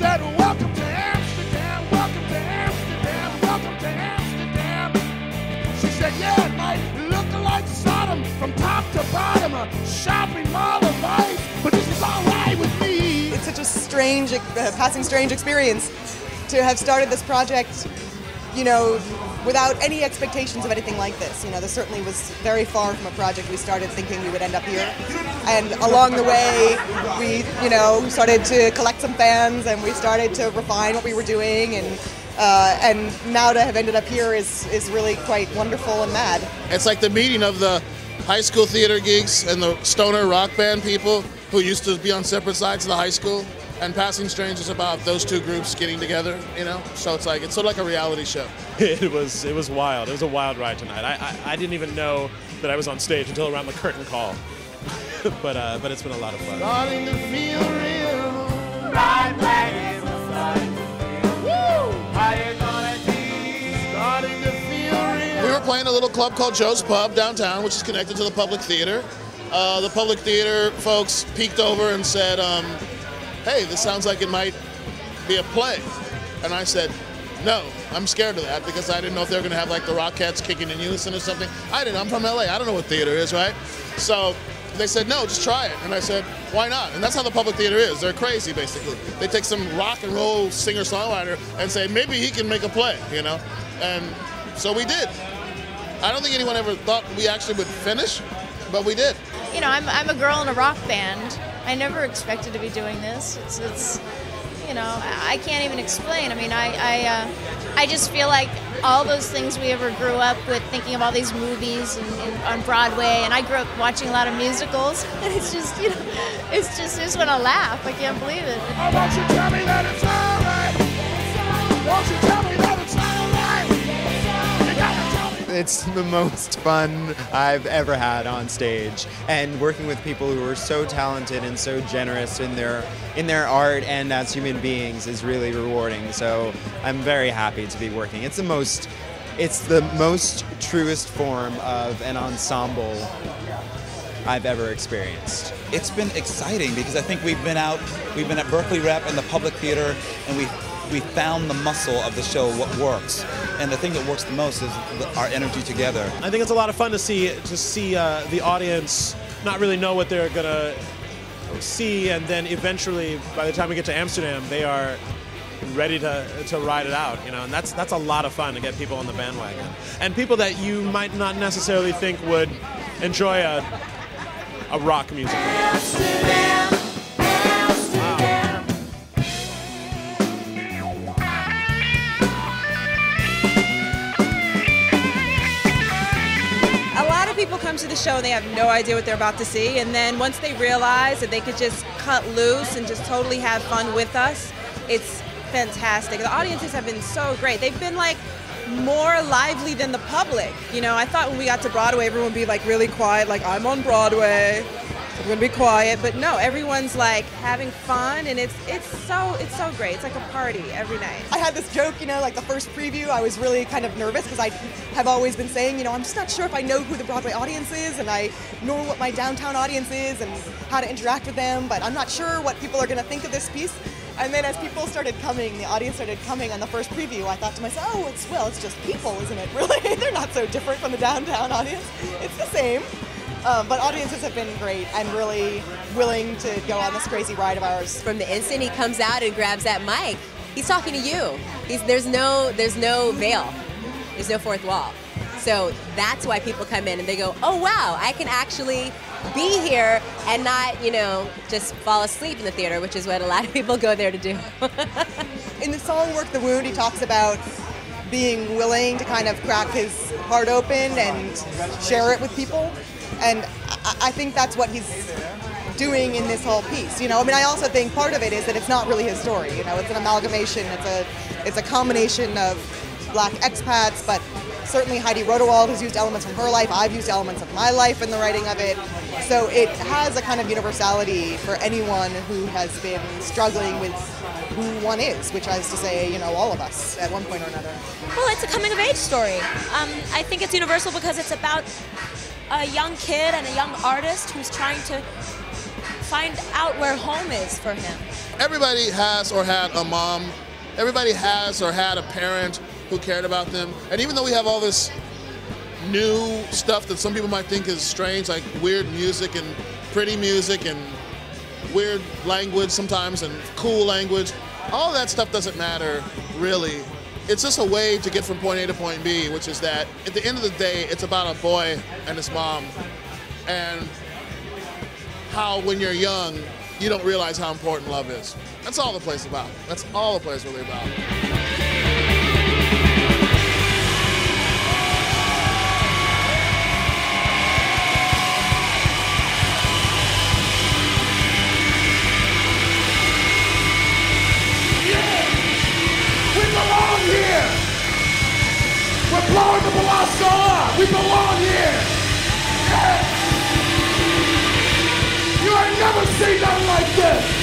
said, welcome to Amsterdam, welcome to Amsterdam, welcome to Amsterdam. She said, yeah, it might look like Sodom from top to bottom, a shopping mall of vice, but this is all right with me. It's such a strange, passing strange experience to have started this project, you know, without any expectations of anything like this. You know, this certainly was very far from a project we started thinking we would end up here. And along the way, we, you know, started to collect some fans and we started to refine what we were doing, and now to have ended up here is really quite wonderful and mad. It's like the meeting of the high school theater geeks and the stoner rock band people who used to be on separate sides of the high school. And Passing Strange is about those two groups getting together, you know? So it's sort of like a reality show. It was wild. It was a wild ride tonight. I didn't even know that I was on stage until around the curtain call. but it's been a lot of fun. Starting to feel real. Right back in the sun. Woo! How you gonna be? Starting to feel real. We were playing a little club called Joe's Pub downtown, which is connected to the Public Theater. The Public Theater folks peeked over and said, hey, this sounds like it might be a play. And I said, no, I'm scared of that because I didn't know if they were going to have like the Rockettes kicking in unison or something. I didn't. I'm from LA. I don't know what theater is, right? So they said, no, just try it. And I said, why not? And that's how the Public Theater is. They're crazy, basically. They take some rock and roll singer-songwriter and say, maybe he can make a play, you know? And so we did. I don't think anyone ever thought we actually would finish, but we did. You know, I'm a girl in a rock band. I never expected to be doing this. It's you know, I can't even explain. I mean, I just feel like all those things we ever grew up with, thinking of all these movies and on Broadway, and I grew up watching a lot of musicals, and it's just, you know, it's just when I laugh, I can't believe it. Oh, won't you tell me that it's all right? Won't you tell me that it's all right? You gotta tell me. It's the most fun I've ever had on stage, and working with people who are so talented and so generous in their art and as human beings is really rewarding. So I'm very happy to be working. It's the most truest form of an ensemble I've ever experienced. It's been exciting because I think we've been at Berkeley Rep and the Public Theater, and we found the muscle of the show, what works. And the thing that works the most is our energy together. I think it's a lot of fun to see the audience not really know what they're gonna see, and then eventually, by the time we get to Amsterdam, they are ready to ride it out, you know, and that's a lot of fun to get people on the bandwagon. And people that you might not necessarily think would enjoy a rock musical. Amsterdam, Amsterdam. A lot of people come to the show and they have no idea what they're about to see, and then once they realize that they could just cut loose and just totally have fun with us, it's fantastic. The audiences have been so great. They've been like more lively than the public. You know, I thought when we got to Broadway, everyone would be like really quiet, like I'm on Broadway, I'm gonna be quiet. But no, everyone's like having fun, and it's so great. It's like a party every night. I had this joke, you know, like the first preview, I was really kind of nervous because I have always been saying, you know, I'm just not sure if I know who the Broadway audience is, and I know what my downtown audience is and how to interact with them, but I'm not sure what people are gonna think of this piece. And then as people started coming, the audience started coming on the first preview, I thought to myself, oh, it's just people, isn't it? Really? They're not so different from the downtown audience. It's the same. But audiences have been great and really willing to go on this crazy ride of ours. From the instant he comes out and grabs that mic, he's talking to you. There's no veil. There's no fourth wall. So that's why people come in and they go, oh wow, I can actually be here and not, you know, just fall asleep in the theater, which is what a lot of people go there to do. In the song Work the Wound, he talks about being willing to kind of crack his heart open and share it with people. And I think that's what he's doing in this whole piece. You know, I mean, I also think part of it is that it's not really his story. You know, it's an amalgamation. It's a combination of Black expats, but certainly Heidi Rodewald has used elements from her life. I've used elements of my life in the writing of it. So it has a kind of universality for anyone who has been struggling with who one is, which is to say, you know, all of us at one point or another. Well, it's a coming-of-age story. I think it's universal because it's about a young kid and a young artist who's trying to find out where home is for him. everybody has or had a mom. Everybody has or had a parent who cared about them. And even though we have all this new stuff that some people might think is strange, like weird music and pretty music and weird language sometimes and cool language, all that stuff doesn't matter, really. It's just a way to get from point A to point B, which is that at the end of the day, it's about a boy and his mom, and how when you're young, you don't realize how important love is. That's all the play's about. That's all the play's really about. We belong here. We're blowing the Palazzo up. We belong here. Yeah. You ain't never seen nothing like this.